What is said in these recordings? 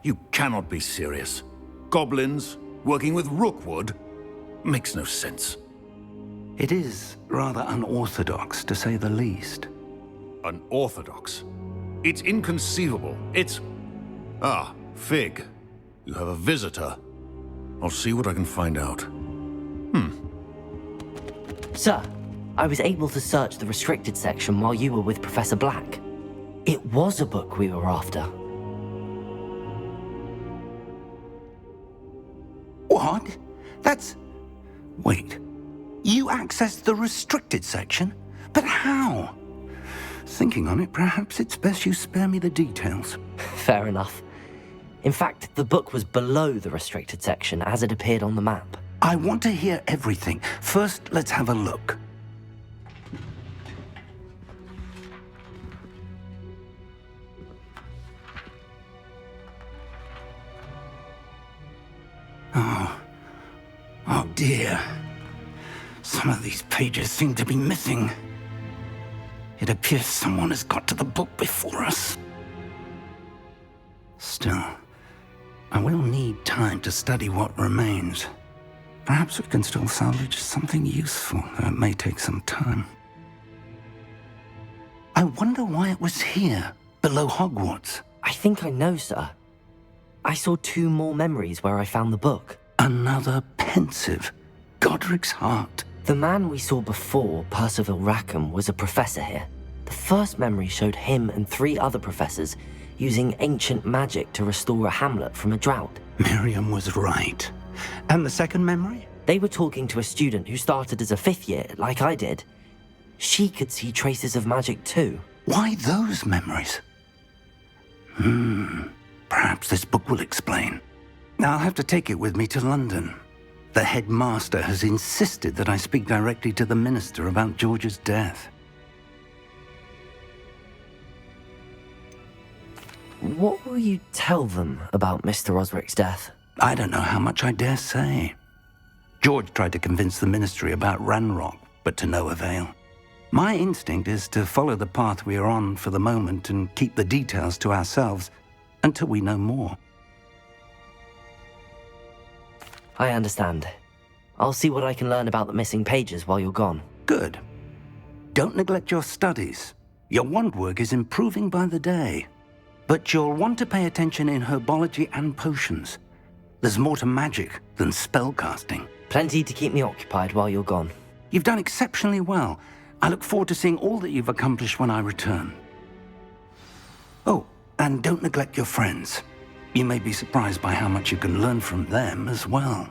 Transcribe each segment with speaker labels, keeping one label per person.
Speaker 1: You cannot be serious. Goblins working with Rookwood? Makes no sense.
Speaker 2: It is rather unorthodox, to say the least.
Speaker 1: Unorthodox? It's inconceivable. It's... Ah, Fig. You have a visitor. I'll see what I can find out.
Speaker 3: Sir, I was able to search the restricted section while you were with Professor Black. It was a book we were after.
Speaker 2: What? That's... Wait. You accessed the restricted section? But how? Thinking on it, perhaps it's best you spare me the details.
Speaker 3: Fair enough. In fact, the book was below the restricted section as it appeared on the map.
Speaker 2: I want to hear everything. First, let's have a look. Oh dear. Some of these pages seem to be missing. It appears someone has got to the book before us. Still, I will need time to study what remains. Perhaps we can still salvage something useful, though it may take some time. I wonder why it was here, below Hogwarts.
Speaker 3: I think I know, sir. I saw 2 more memories where I found the book.
Speaker 2: Another pensive. Godric's heart.
Speaker 3: The man we saw before, Percival Rackham, was a professor here. The first memory showed him and 3 other professors using ancient magic to restore a hamlet from a drought.
Speaker 2: Miriam was right. And the second memory?
Speaker 3: They were talking to a student who started as a 5th year, like I did. She could see traces of magic too.
Speaker 2: Why those memories? Perhaps this book will explain. I'll have to take it with me to London. The headmaster has insisted that I speak directly to the minister about George's death.
Speaker 3: What will you tell them about Mr. Osric's death?
Speaker 2: I don't know how much I dare say. George tried to convince the ministry about Ranrock, but to no avail. My instinct is to follow the path we are on for the moment and keep the details to ourselves until we know more.
Speaker 3: I understand. I'll see what I can learn about the missing pages while you're gone.
Speaker 2: Good. Don't neglect your studies. Your wand work is improving by the day. But you'll want to pay attention in herbology and potions. There's more to magic than spellcasting.
Speaker 3: Plenty to keep me occupied while you're gone.
Speaker 2: You've done exceptionally well. I look forward to seeing all that you've accomplished when I return. Oh, and don't neglect your friends. You may be surprised by how much you can learn from them as well.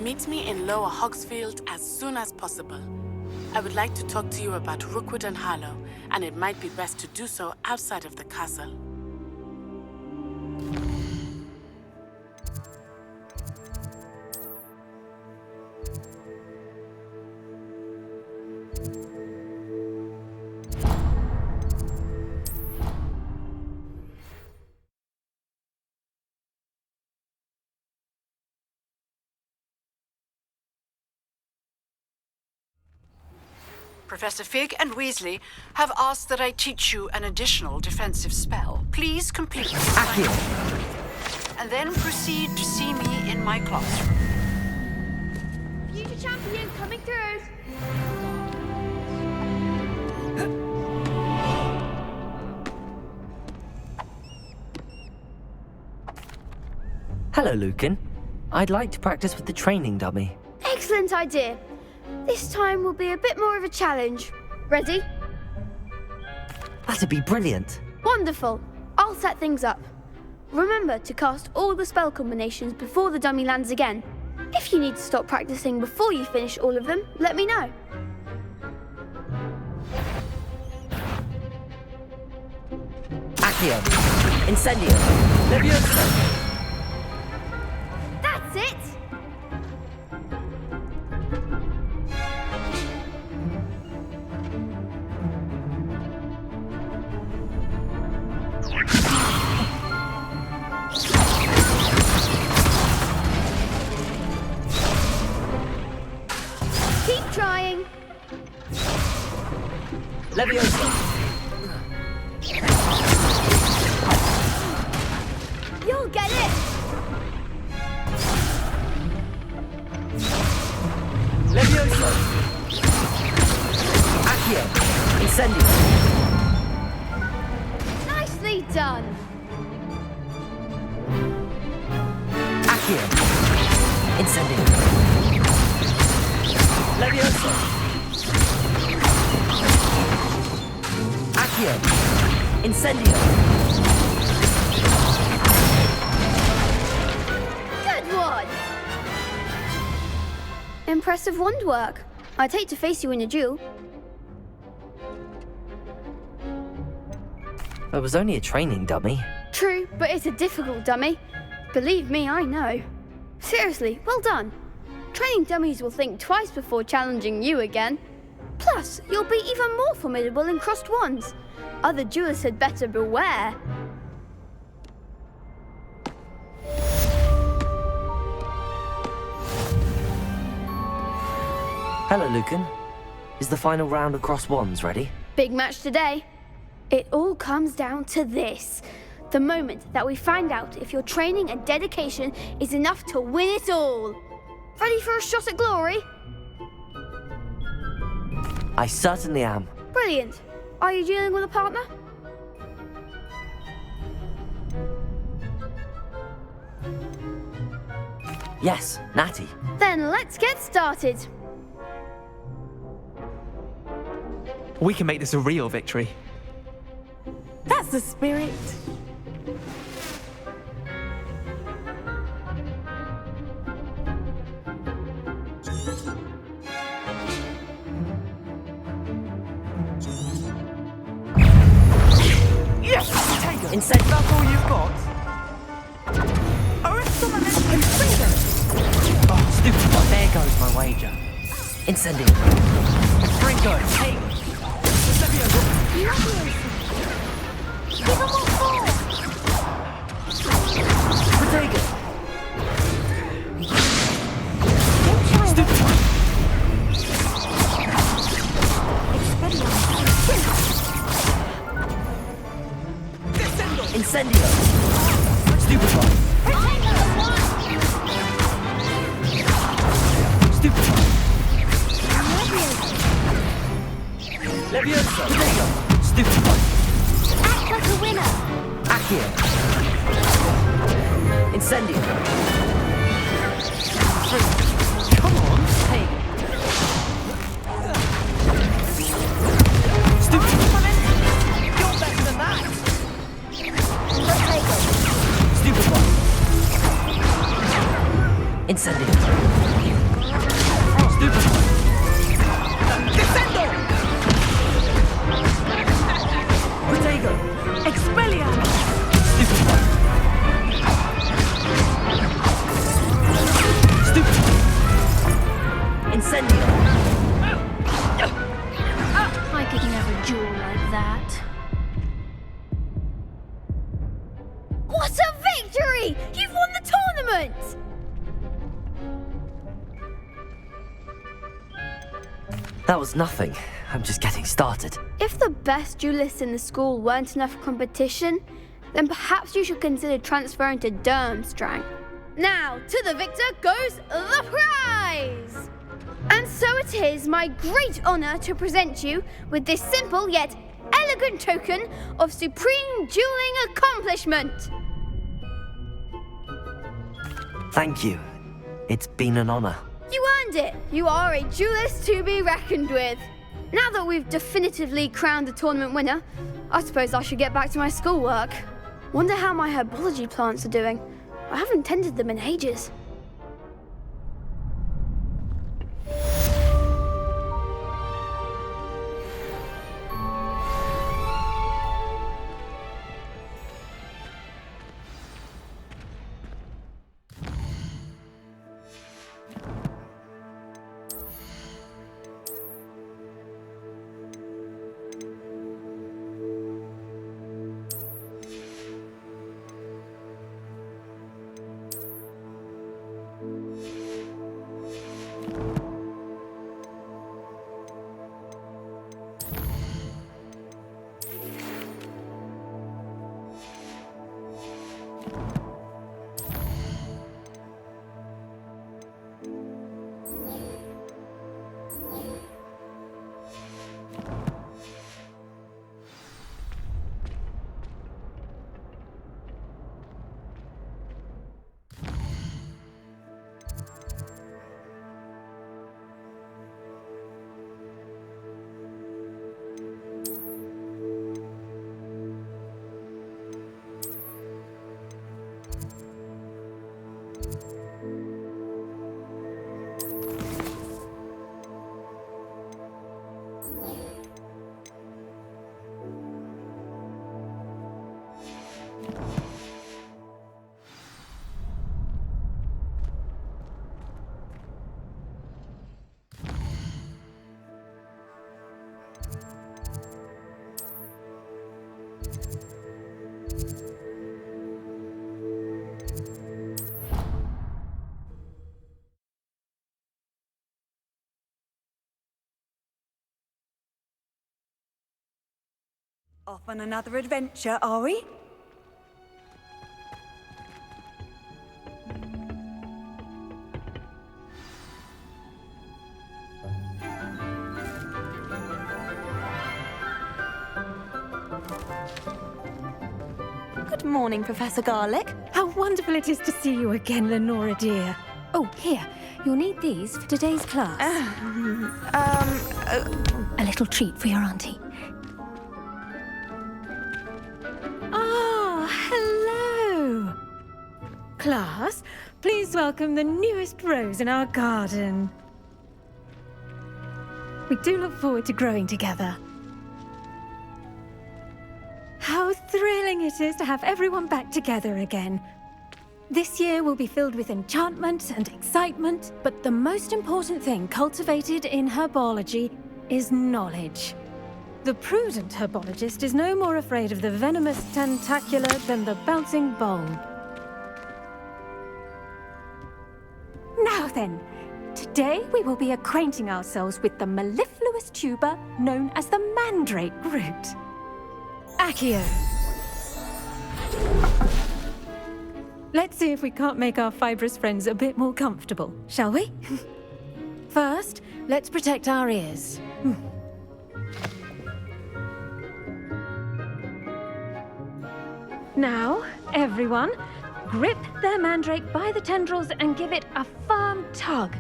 Speaker 4: Meet me in Lower Hogsfield as soon as possible. I would like to talk to you about Rookwood and Harlow, and it might be best to do so outside of the castle.
Speaker 5: Professor Fig and Weasley have asked that I teach you an additional defensive spell. Please complete the assignment, and then proceed to see me in my classroom.
Speaker 6: Future champion coming through.
Speaker 3: Hello, Lucan. I'd like to practice with the training dummy.
Speaker 6: Excellent idea. This time will be a bit more of a challenge. Ready?
Speaker 3: That'd be brilliant.
Speaker 6: Wonderful. I'll set things up. Remember to cast all the spell combinations before the dummy lands again. If you need to stop practicing before you finish all of them, let me know.
Speaker 3: Accio. Incendio. Leviosa.
Speaker 6: That's it! Keep trying.
Speaker 3: Leviosa.
Speaker 6: You'll get it.
Speaker 3: Leviosa. Accio. Incendio.
Speaker 6: Nicely done.
Speaker 3: Accio. Incendio. Leviosa. Accio. Incendio.
Speaker 6: Good one. Impressive wand work. I'd hate to face you in a duel.
Speaker 3: It was only a training dummy.
Speaker 6: True, but it's a difficult dummy. Believe me, I know. Seriously, well done. Training dummies will think twice before challenging you again. Plus, you'll be even more formidable in crossed wands. Other duelists had better beware.
Speaker 3: Hello, Lucan. Is the final round of cross wands ready?
Speaker 6: Big match today. It all comes down to this. The moment that we find out if your training and dedication is enough to win it all. Ready for a shot at glory?
Speaker 3: I certainly am.
Speaker 6: Brilliant. Are you dealing with a partner?
Speaker 3: Yes, Natty.
Speaker 6: Then let's get started.
Speaker 7: We can make this a real victory.
Speaker 4: That's the spirit.
Speaker 7: Yes! Take it!
Speaker 3: Incendio.
Speaker 7: That's all you've got?
Speaker 3: Oh, stupid one. There goes my wager. Incendio. Fringo. Hey.
Speaker 6: Give him more force.
Speaker 3: Protego.
Speaker 6: Stupid one.
Speaker 3: Incendio. Stupid one. Stupid one. Leviosa. Protego. Stupid one.
Speaker 6: Act like a winner.
Speaker 3: Accio. Incendio.
Speaker 7: Come on!
Speaker 3: Hey.
Speaker 7: Stupid! You're better than that!
Speaker 3: Stupid one. Incendio. Incendio!
Speaker 8: I could never duel like that.
Speaker 6: What a victory! You've won the tournament!
Speaker 3: That was nothing. I'm just getting started.
Speaker 6: If the best duelists in the school weren't enough for competition, then perhaps you should consider transferring to Durmstrang. Now, to the victor goes the prize! And so it is my great honor to present you with this simple yet elegant token of supreme dueling accomplishment.
Speaker 3: Thank you. It's been an honor.
Speaker 6: You earned it. You are a duelist to be reckoned with. Now that we've definitively crowned the tournament winner, I suppose I should get back to my schoolwork. Wonder how my herbology plants are doing. I haven't tended them in ages.
Speaker 9: Off on another adventure, are we?
Speaker 10: Good morning, Professor Garlick.
Speaker 11: How wonderful it is to see you again, Lenora dear. Oh, here, you'll need these for today's class. A little treat for your auntie. Ah, hello. Class, please welcome the newest rose in our garden. We do look forward to growing together. How thrilling it is to have everyone back together again. This year will be filled with enchantment and excitement, but the most important thing cultivated in herbology is knowledge. The prudent herbologist is no more afraid of the venomous tentacula than the bouncing bulb. Now then, today we will be acquainting ourselves with the mellifluous tuber known as the mandrake root. Accio. Let's see if we can't make our fibrous friends a bit more comfortable, shall we? First, let's protect our ears. Now, everyone, grip their mandrake by the tendrils and give it a firm tug.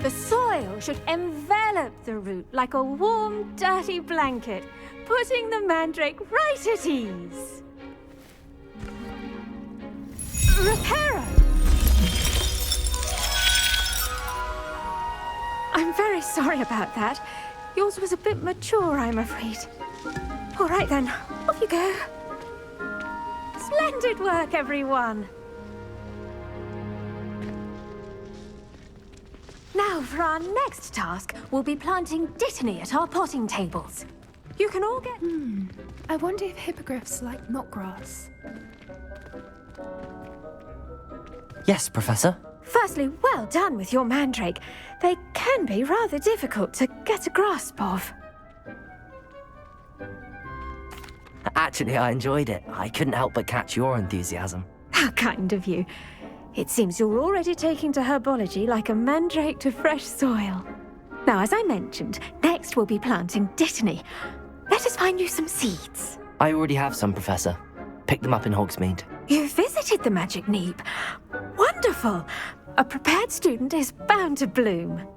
Speaker 11: The soil should envelop the root like a warm, dirty blanket, putting the mandrake right at ease. Reparo! I'm very sorry about that. Yours was a bit mature, I'm afraid. All right then, off you go. Splendid work, everyone. Now, for our next task, we'll be planting dittany at our potting tables. You can all get...
Speaker 12: I wonder if hippogriffs like knotgrass.
Speaker 3: Yes, Professor?
Speaker 11: Firstly, well done with your mandrake. They can be rather difficult to get a grasp of.
Speaker 3: Actually, I enjoyed it. I couldn't help but catch your enthusiasm.
Speaker 11: How kind of you. It seems you're already taking to herbology like a mandrake to fresh soil. Now, as I mentioned, next we'll be planting dittany. Let us find you some seeds.
Speaker 3: I already have some, Professor. Picked them up in Hogsmeade.
Speaker 11: You visited the Magic Neep. Wonderful! A prepared student is bound to bloom.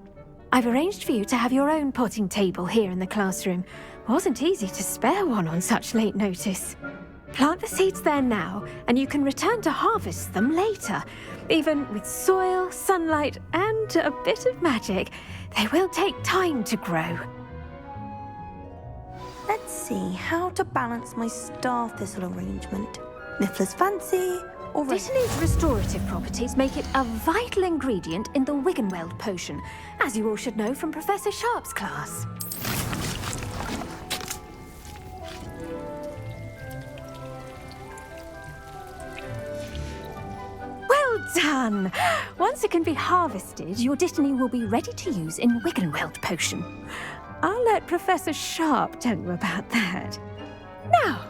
Speaker 11: I've arranged for you to have your own potting table here in the classroom. Wasn't easy to spare one on such late notice. Plant the seeds there now, and you can return to harvest them later. Even with soil, sunlight, and a bit of magic, they will take time to grow.
Speaker 10: Let's see how to balance my star thistle arrangement. Niffler's fancy, or...
Speaker 11: Dittany's restorative properties make it a vital ingredient in the Wiggenweld potion, as you all should know from Professor Sharp's class. Well done! Once it can be harvested, your dittany will be ready to use in Wiggenweld potion. I'll let Professor Sharp tell you about that. Now,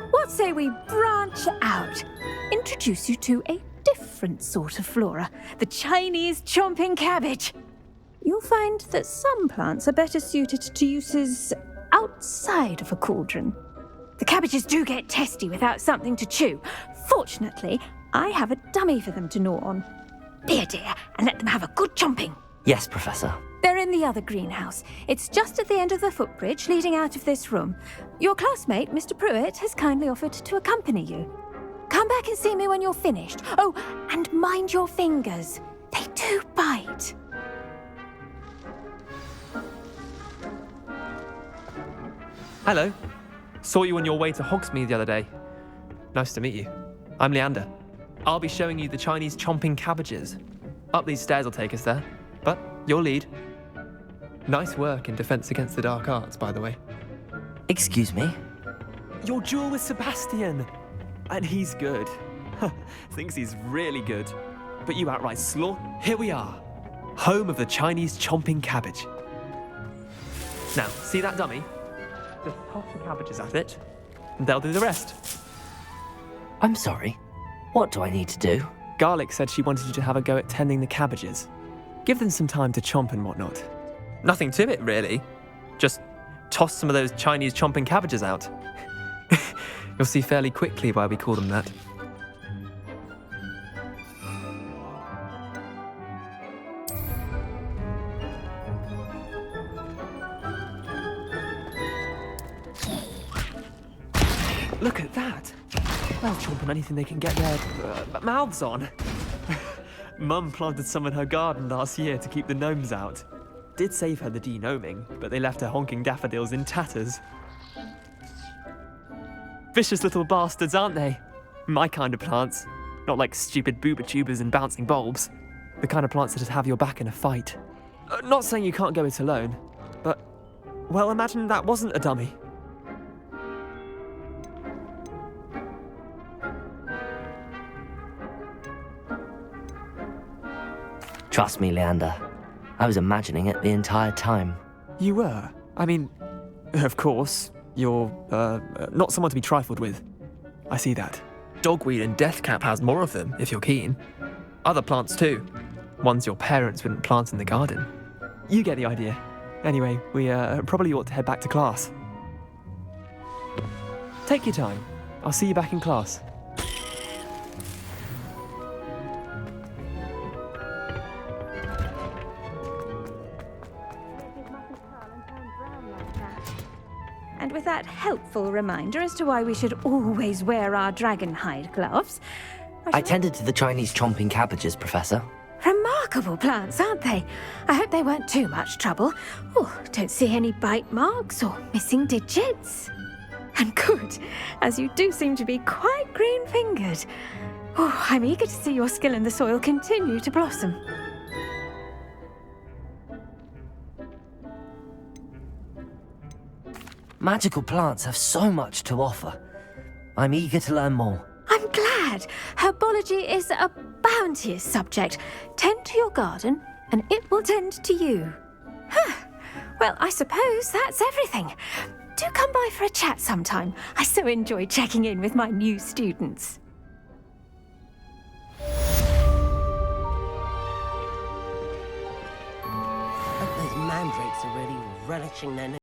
Speaker 11: what say we branch out? Introduce you to a different sort of flora, the Chinese chomping cabbage. You'll find that some plants are better suited to uses outside of a cauldron. The cabbages do get testy without something to chew. Fortunately, I have a dummy for them to gnaw on. Be a dear and let them have a good chomping.
Speaker 3: Yes, Professor.
Speaker 11: They're in the other greenhouse. It's just at the end of the footbridge leading out of this room. Your classmate, Mr. Pruitt, has kindly offered to accompany you. Come back and see me when you're finished. Oh, and mind your fingers. They do bite.
Speaker 7: Hello. Saw you on your way to Hogsmeade the other day. Nice to meet you. I'm Leander. I'll be showing you the Chinese chomping cabbages. Up these stairs will take us there, but your lead. Nice work in Defense Against the Dark Arts, by the way.
Speaker 3: Excuse me?
Speaker 7: Your duel with Sebastian. And he's good. Thinks he's really good. But you outright slaughter. Here we are. Home of the Chinese chomping cabbage. Now, see that dummy? Just toss the cabbages at it, and they'll do the rest.
Speaker 3: I'm sorry. What do I need to do?
Speaker 7: Garlic said she wanted you to have a go at tending the cabbages. Give them some time to chomp and whatnot. Nothing to it, really. Just toss some of those Chinese chomping cabbages out. You'll see fairly quickly why we call them that. Look at that! They'll chomp on anything they can get their mouths on. Mum planted some in her garden last year to keep the gnomes out. Did save her the de-gnoming, but they left her honking daffodils in tatters. Vicious little bastards, aren't they? My kind of plants. Not like stupid booba tubers and bouncing bulbs. The kind of plants that just have your back in a fight. Not saying you can't go it alone, but, well, imagine that wasn't a dummy.
Speaker 3: Trust me, Leander. I was imagining it the entire time.
Speaker 7: You were? I mean, of course, you're, not someone to be trifled with. I see that. Dogweed and deathcap has more of them, if you're keen. Other plants too. Ones your parents wouldn't plant in the garden. You get the idea. Anyway, we probably ought to head back to class. Take your time. I'll see you back in class.
Speaker 11: And with that helpful reminder as to why we should always wear our dragon hide gloves,
Speaker 3: I tended to the Chinese chomping cabbages, Professor.
Speaker 11: Remarkable plants, aren't they? I hope they weren't too much trouble. Oh, don't see any bite marks or missing digits. And good, as you do seem to be quite green-fingered. Oh, I'm eager to see your skill in the soil continue to blossom.
Speaker 3: Magical plants have so much to offer. I'm eager to learn more.
Speaker 11: I'm glad. Herbology is a bounteous subject. Tend to your garden, and it will tend to you. Huh. Well, I suppose that's everything. Do come by for a chat sometime. I so enjoy checking in with my new students.
Speaker 13: Those mandrakes are really relishing their